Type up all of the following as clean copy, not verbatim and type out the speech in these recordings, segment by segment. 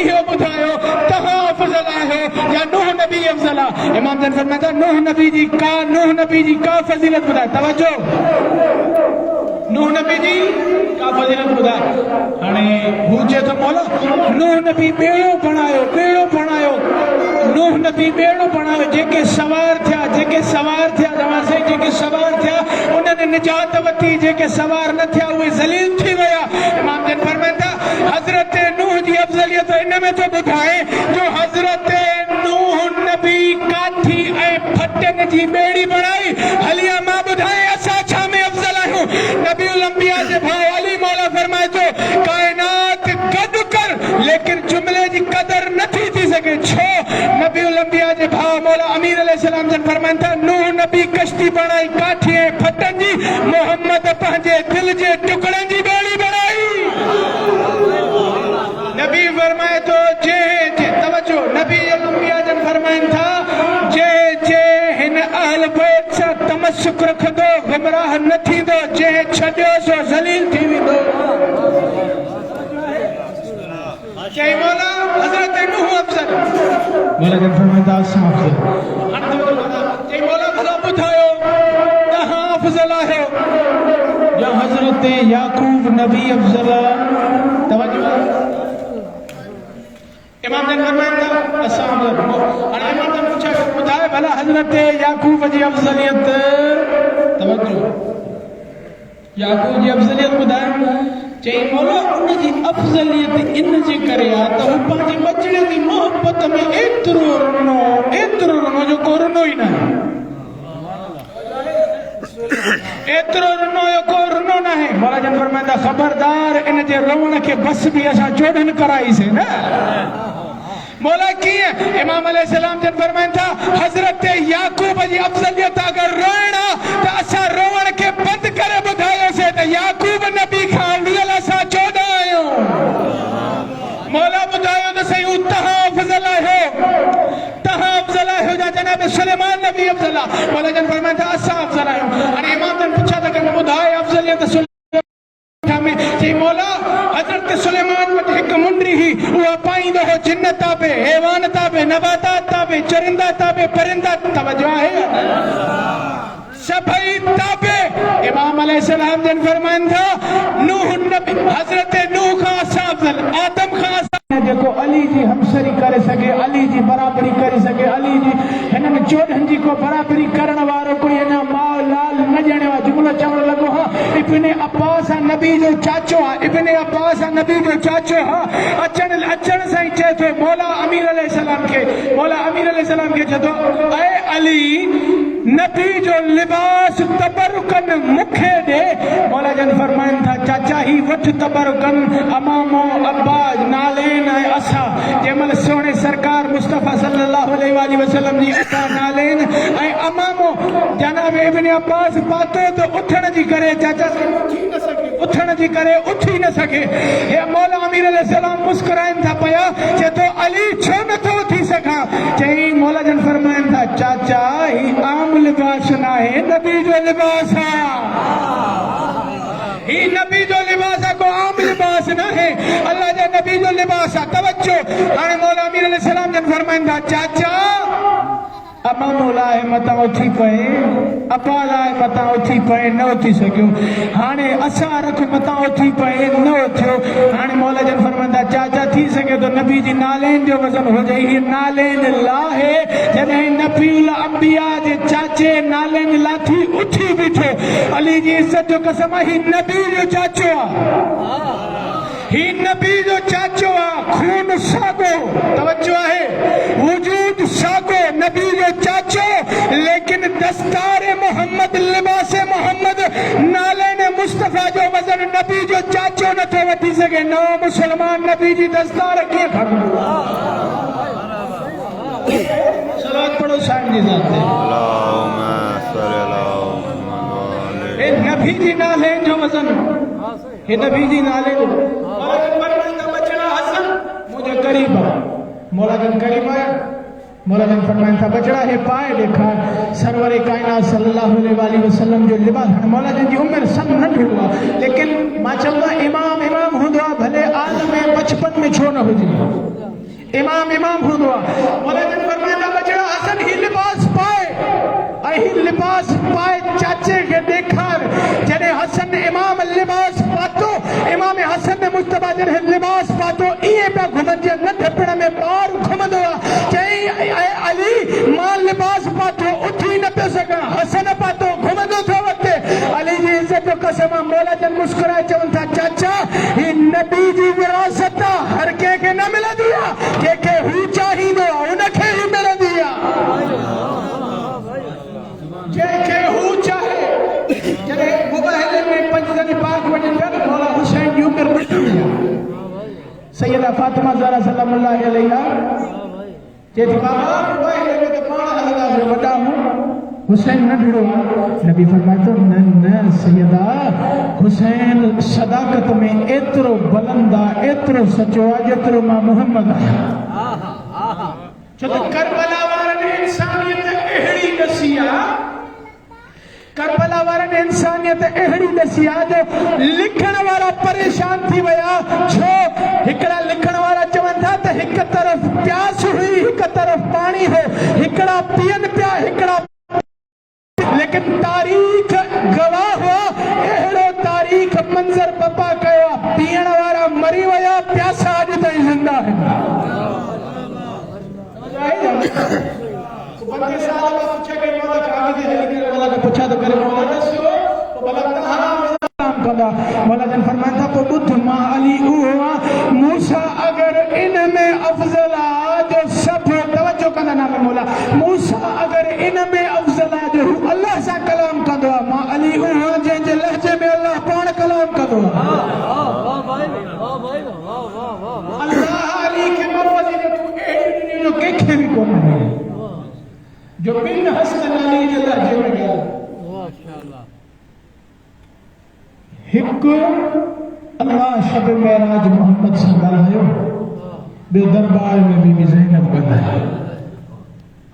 इहो ॿुधायो तव्हां अफ़ज़ल आहियो या नूह नबी अफ़ज़ल आहे। इमाम जन फरमाईंदा नूह नबी जी का फज़ीलत ॿुधाए। तवजो, नूह नबी जी का फज़ीलत ॿुधाए। हाणे हू चए थो मौला नूह नबी ॿेड़ो बणायो नूह नबी ॿेड़ो बणायो। जेके सवार थिया जवान साईं, जेके सवार थिया उन्हनि निजात वरिती, जेके सवार न थिया उहे ज़लील थी विया। इमाम जन फरमाईंदा हज़रत नूह जी अफ़ज़लियत इन में थो ॿुधाए जो हज़रत नूह नबी काठी ऐं फटनि जी ॿेड़ी बणाई। हलिया मां ॿुधाए असां छा में अफ़ज़ल आहियूं। नबीउल अंबिया जे भाउ अली मौला फरमाए थो काइनात गॾु कर, लेकिन जुमिले जी क़दर नथी थी सघे। छो? नबीउल अंबिया जे भाउ मौला अमीर अलैहिस्सलाम जन फरमाइनि था नूह नबी कश्ती बणाई काठी ऐं फटनि जी, मोहम्मद पंहिंजे दिल जे टुकड़नि जी ॿेड़ी बणाई। नबी फरमाए थो जे तवजो, नबी अंबिया जन फरमाइनि था जे हिन अहल बैत सां तमस्सुक रखंदो गुमराह न थींदो, जंहिं छॾियो सो ज़लील थी वेंदो। चई मौला हज़रत नूह अफ़ज़ल, मौला जन फरमाईंदा असां अफ़ज़ल। हाणे तवजो, चई मौला भला ॿुधायो तव्हां अफ़ज़ल आहियो या हज़रत याकूब नबी अफ़ज़ल। तवजो, इमाम जन फरमाईंदा असां अफ़ज़ल। हाणे इमाम जन पुछा ॿुधाए भला हज़रत याकूब जी अफ़ज़लियत। तवजो, याकूब जी अफ़ज़लियत ॿुधाए। चई मौला उनजी अफ़ज़लियत इन जे करे आहे त हू पंहिंजे बचड़े जी मोहबत में एतिरो रुनो जो को रुनो ई न, एतिरो रुनो जो को रुनो न आहे। मौला जन फरमाईंदा ख़बरदार इन जे रोवण खे बस बि असां चोॾहनि कराईसीं न। मौला कीअं? इमाम अलैहिस्सलाम जन फरमाइनि था हज़रत याकूब जी अफ़ज़लियत अगरि रोइण आहे त असां रोवण खे बंदि करे ॿुधायोसीं त याकूब नबी खां अफ़ज़ल असां 14 आहियूं। मौला ॿुधायो त सही तव्हां अफ़ज़ल आहियो या जनाब सुलेमान नबी अफ़ज़ल आहे। मौला जन फरमाइनि था असां अफ़ज़ल आहियूं। हाणे इमाम जन पुछा था कि ॿुधाए अफ़ज़लियत में। चई मौला हज़रत सुलेमान वटि हिकु मुंडी ही, उहा पाईंदो हो जिन्न ताबे, हैवान ताबे, नबातात ताबे, चरिंदा ताबे, परिंदा। तवजो आहे सभई ताबे। इमाम अलैहिस्सलाम जन फरमाइनि था नूह नबी हज़रत नूह खां असां अफ़ज़ल, आदम खां असां जेको अली जी हमसरी करे सघे, अली जी बराबरी करे सघे, अली जी हिननि 14 जी को बराबरी करण वारो कोई अञा माउ लाल न ॼणियो आहे। जुमिलो चवण लॻो हा इब्न अब्बास नबी जो चाचो आहे, इब्न अब्बास नबी जो चाचो आहे। अचण सां ई चए थो मौला अमीर अलैहिस्सलाम खे चए थो ऐ अली नबी जो लिबास तबरुकन मूंखे ॾे। मौला जन फरमाइनि था चाचा ही वठ तबरुकन अमामो अब्बास नालेन ऐं असां। जंहिंमहिल सोणे सरकार मुस्तफ़ा सल्लल्लाहु अलैहि वसल्लम जी असां नालेन ऐं अमामो जनाब इब्न अब्बास पातो त उथण जी करे चाचा उथी न सघे। हे मौला अमीर अलैहिस्सलाम मुस्कुराइनि था पिया, चए थो अली छो नथो उथी सघां। चई मौला जन फरमाइनि था चाचा ही आम लिबास न आहे, नबी जो लिबास आहे। ही नबी जो लिबास आहे, को आम लिबास न आहे, अल्लाह जे नबी जो लिबास आहे। तवज्जो, हाणे मौला अमीर अलैहिस्सलाम जन फरमाइनि था चाचा अमामो लाइ मतां उथी पए, अबा लाइ मतां उथी पए, न उथी सघियो। हाणे असां रख मतां उथी पए, न उथियो। हाणे मौला जन फरमाईंदा चाचा थी सघे तो नबी जी नालेन जो वज़न हुजे। ही नालेन लाहे जॾहिं नबीउल अंबिया जे चाचे नालेन लाथी उथी बीठो। अली जी इज़त जो कसम, ही नबी जो चाचो आहे, ही नबी जो चाचो आहे। खून साॻो, तवज्जो आहे, वजूद साॻो, नबी जो चाचो, लेकिन दस्तार मोहम्मद, लिबास मोहम्मद, नालेन मुस्तफ़ा जो वज़न नबी जो चाचो नथो वठी सघे। नओ मुसलमान नबी जी दस्तार कीअं खणंदो? सलात पढ़ो साईं जी ज़ात ते। हे नबी जी नालेन जो वज़न, हे नबी जी नालेन बचड़ा हसन मुझे करीब आहे। मौला जन करीब आया, मौला जन फरमाइन था बचड़ा है पाए देखा सरवर कायनात सल्लल्लाहु अलैहि वसल्लम जो लिबास है मौला जन जी उम्र सन न हुआ लेकिन मां चवंदा इमाम इमाम हुंदो भले आलम में बचपन में छो न हुजे इमाम हुंदो मौला जन फरमाइन था बचड़ा हसन ही लिबास पाए चाचे के देखा जने हसन इमाम लिबास पातो इमाम हसन ने मुस्तफा जने लिबास पातो ये पे घुमन जे न ढपण में बार घुमंदो चई अली मां लिबास पातो उठी न पे सका हसन पातो घुमंदो थो वते अली जी इज्जत जो कसम मौला जन मुस्कुराए चवन था चाचा ये नबी जी विरासत हर के न मिलंदी आ के हु चाहिदो उनखे ही मिलंदी आ के हु चाहे जने मुबाहले में पंजदनी पाक वजन कर मौला हुसैन की उम्र बढ़ी सैयदा फातिमा ज़हरा सल्लल्लाहु अलैहा जे थी बाबा मुबाहले में तो पाण अल्लाह जो वडा हूं हुसैन न भिड़ो नबी फरमातो न सैयदा हुसैन सदाकत में एतरो बुलंदा एतरो सचो जेतरो मां मोहम्मद आया छो करबला वारन इंसानियत एहड़ी दसिया करबला वारन इंसानियत एहड़ी दसिया जो लिखण वाला परेशान थी वया छो हिकड़ा लिखण वाला चवन था त हिक तरफ प्यास हुई हिक तरफ पानी हो हिकड़ा पियन पिया हिकड़ा लेकिन तारीख गवाह हुआ एहड़ो तारीख मंजर पपा कयो पियण वाला मरी वया प्यासा अज ताईं जिंदा है बंदे साल का पूछे के मौला कागज है कि मौला का पूछा तो करे मौला दसो तो भला तहां काम कदा मौला जन फरमाया था तो बुद्ध मां अली हुआ मूसा अगर इनमें अफजल आ जो सब तवज्जो करना नाम मौला मूसा अगर इनमें अफजल आ जो अल्लाह सा कलाम कदो मां अली हुआ जे जे लहजे में अल्लाह पान कलाम कदो वाह भाई वाह अल्लाह अली के मरवजी ने तू एडी जो केखे भी कोन है जो बिन हसन अली जे लहजे में गया माशाअल्लाह हिक अल्लाह शब मेराज मोहम्मद से ॻाल्हायो ॿियो दरबार में बीबी ज़ैनब ॻाल्हायो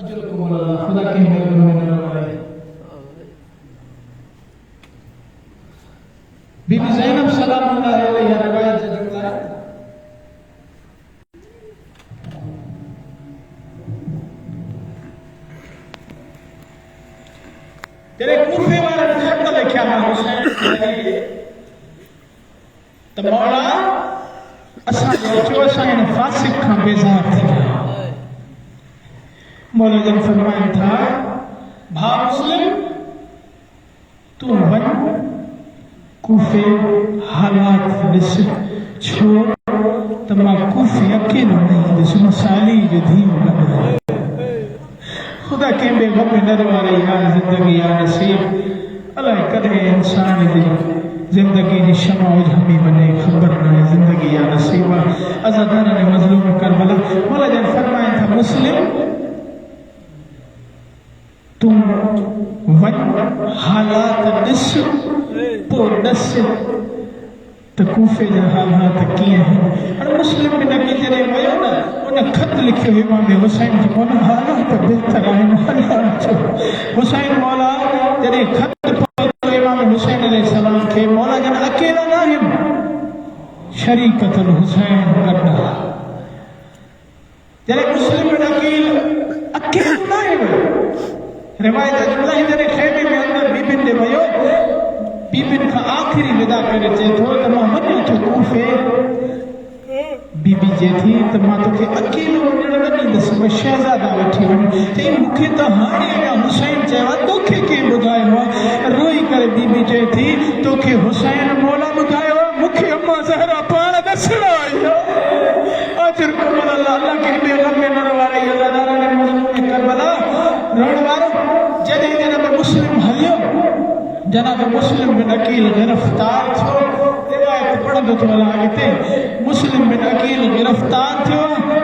अजरकुम अल्लाह खुदा के मेहर में न रहे बीबी ज़ैनब सलामुल्लाह अलैहा रवायत से जुमला है तेरे कूफे वाले ने खत लिखा है हुसैन तो मौला असा जो असां फासिक खां बेज़ार थी मौला जन फरमाया था भा मुस्लिम तू वन कूफे हालात ॾिस छो त मां कूफे अकेलो नहीं ॾिस साली जो धीउ खुदा के बेगम नरवारे यार जिंदगी या नसीब अल्लाह कदे इंसान की जिंदगी की शमा उजमी बने खबर न जिंदगी या नसीब अज़ादार ने मजलूम करबला मौला जन फरमाया था मुस्लिम तुम वन हालात ॾिस पो दस त कूफे जा हालात कीअं आहिनि और मुस्लिम में नबी जॾहिं वियो न उन खत लिखियो इमाम हुसैन खे मौला हालात बहितर आहिनि हालात हुसैन मौला जॾहिं खत पहुतो इमाम हुसैन अलैहिस्सलाम खे मौला जन अकेला न आहिनि शरीकतुल हुसैन गॾु जॾहिं मुस्लिम में अकेलो न आहिनि रिवायत जुमला जॾहिं खेमे में अंदर बीबिन ॾे वियो बीबिन का आखिरी विदा करे चे थो त मां वञो थो कूफे बीबी जे थी त मां तोखे अकेलो वञण न ॾींदसि मां शहज़ादा वठी वञ चई मूंखे त हाणे अञा हुसैन चयो आहे तोखे कंहिं ॿुधायो आहे रोई करे बीबी चए थी तोखे हुसैन मौला ॿुधायो आहे मूंखे अम्मा ज़हरा पाण ॾसण आई आहे अजर कमल अल्लाह के बेगम में न वारे अल्लाह ने मजलूम करबला रोण वारो जॾहिं जनाब मुस्लिम हलियो जनाब मुस्लिम बिन अकील गिरफ्तार थियो रिवायत पढ़ंदो थो हलां अॻिते मुस्लिम बिन अकील गिरफ्तार थियो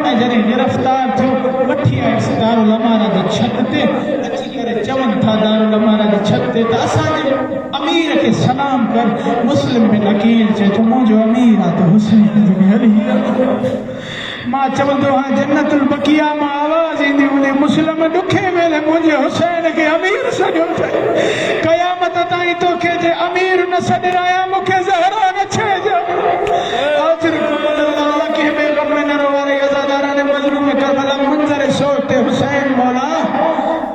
ऐं जॾहिं गिरफ्तार थियो वठी आयसि दारुल अमाना जी छत ते अची करे चवनि था दारुल अमाना जी छत ते त असांजे अमीर खे सलाम कर मुस्लिम बिन अकील चए थो मुंहिंजो अमीर आहे त हुसैन बिन अली मां चवंदो हाँ जन्नतुल बकिया मां आवाज़ ईंदी हूंदी मुस्लिम ॾुखे वेले मुंहिंजे हुसैन खे अमीर सॾियो अथई क़यामत ताईं तोखे जे अमीर न सॾिराया मूंखे ज़हरा न छॾिजो आख़िर अल्लाह के बेगम में न रोवारे अज़ादारा ने मजलूम करबला मंजर सोते हुसैन मौला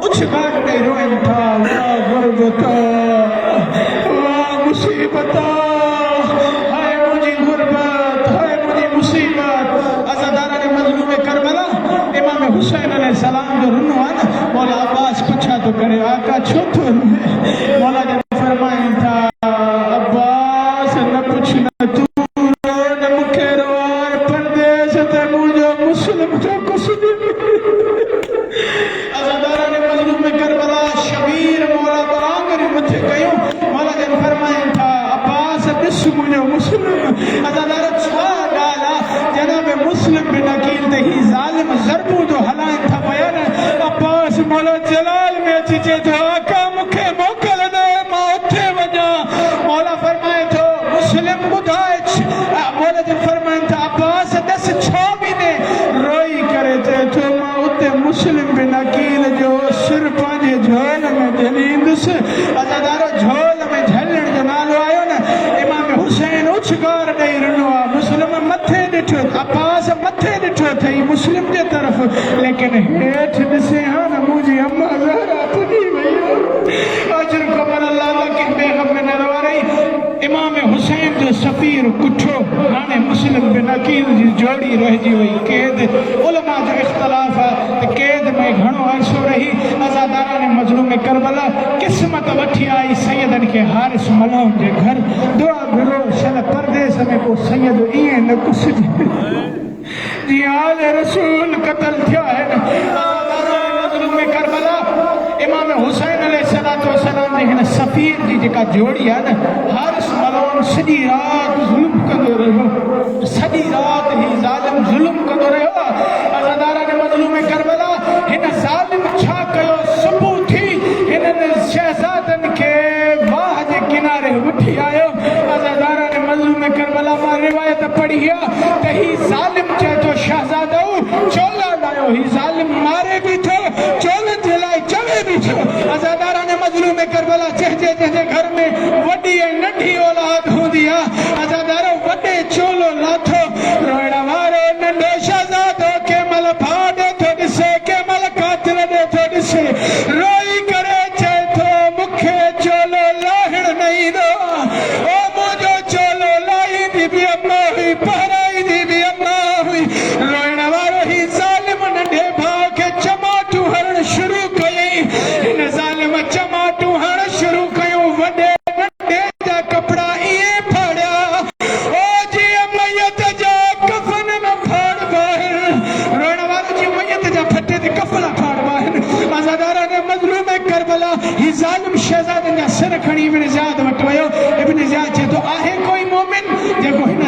उछ गाट नहीं रोएं था वाह गुरबत वाह मुसीबत हाय मुझी गुरबत हाय मुझी मुसीबत अज़ादारा ने मजलूम करबला इमाम हुसैन अलैहि सलाम जो रुनो है ना मौला अब्बास पुछा तो करे आका छो तो मौला ने फरमाया था अब्बास न पुछ न तू रो न मुखे रोवार परदेस ते मुझो मुस्लिम जो कुछ अज़ादारा ने मजलूम करबला शबीर मौला बरांगरी मथे कयो मौला ने फरमाया था अब्बास दिस मुझो मुस्लिम अज़ादारा छा गाला जनाब मुस्लिम बिन अकील ते ही जालिम ज़रबू जो हलाइन था बयान अब्बास मौला जलाल में अची चे तो आका मुखे मोकल दे मां उथे वजा मौला फरमाए तो मुस्लिम बुधाए मौला ने फरमाया था अब्बास दस छा महीने रोई करे चे तो मां उते मुस्लिम बिन अकील जो सिर पांजे झोल में झलींदुस अज़ादारो झोल में झलण जो नालो आयो न इमाम हुसैन उछगार ॾेई रिनो आहे मुस्लिम मथे ॾिठो अब्बास मथे ॾिठो अथई मुस्लिम जे तरफ़ लेकिन हेठि ॾिसे हा न मुंहिंजी अम्मा ज़हरा पुॼी वई अजर क़मर अल्लाह की बेगम में न रवारई इमाम हुसैन जो सफ़ीर कुठो हाणे मुस्लिम बिन अकील जी जोड़ी रहिजी वई क़ैद उलमा जो इख़्तिलाफ़ आहे त क़ैद में घणो अरसो रही अज़ादारा ने मजलूम करबला क़िस्मत वठी आई सैयदन के हारिस मलौम जे घर दुआ घुरो शन परदेस में को सैयद ईअं न कुसिजे जीअं आले रसूल क़तल थिया आहिनि अज़ादारा ने मजलूम करबला इमाम हुसैन अलैहिस्सलातु वस्सलाम जी हिन सफ़ीर जी जेका जोड़ी आहे न हारिस मलौम सॼी राति ज़ुल्म कंदो रहियो सॼी राति ही ज़ालिम ज़ुल्म कंदो रहियो अज़ादारा ने मजलूम करबला हिन ज़ालिम छा कयो सुबुह थी हिननि शहज़ादनि खे वाह जे किनारे वठी आयो अज़ादारा ने मजलूम करबला मां रिवायत पढ़ी आहे त ही ज़ालिम चए थो शहज़ादो चोला लायो ही ज़ालिम मारे बि थो चोलनि जे लाइ चवे बि थो अज़ादारा ने मजलूम करबला चइजे जंहिंजे घर में वॾी ऐं नंढी औलाद हूंदी आहे अज़ादारो वॾे चोलो लाथो रोइण वारो नंढो शहज़ादो कंहिंमहिल भाउ ॾे थो ॾिसे कंहिंमहिल कातिल ॾे थो ॾिसे रोई करे चए थो मूंखे चोलो लाहिण न ईंदो ओ मुंहिंजो चोलो लाहींदी बि अम्मा हुई पहराईंदी बि अम्मा हुई रोइण वारो ही ज़ालिम नंढे भाउ खे चमाटूं हणण शुरू कयईं हिन ज़ालिम चमाटूं हणण शुरू कयूं वॾे नंढे जा कपिड़ा ईअं फाड़िया ओ जीअं मैयत जा कफ़न न फाड़बा आहिनि रोइण वारो जीअं मैयत जा फटे ते कफ़न फाड़बा आहिनि अज़ादारा ने मजलूम करबला ही ज़ालिम शहज़ादनि जा सिर खणी इब्न ज़ियाद वटि वियो इब्न ज़ियाद चए थो आहे कोई मोमिन जेको हिन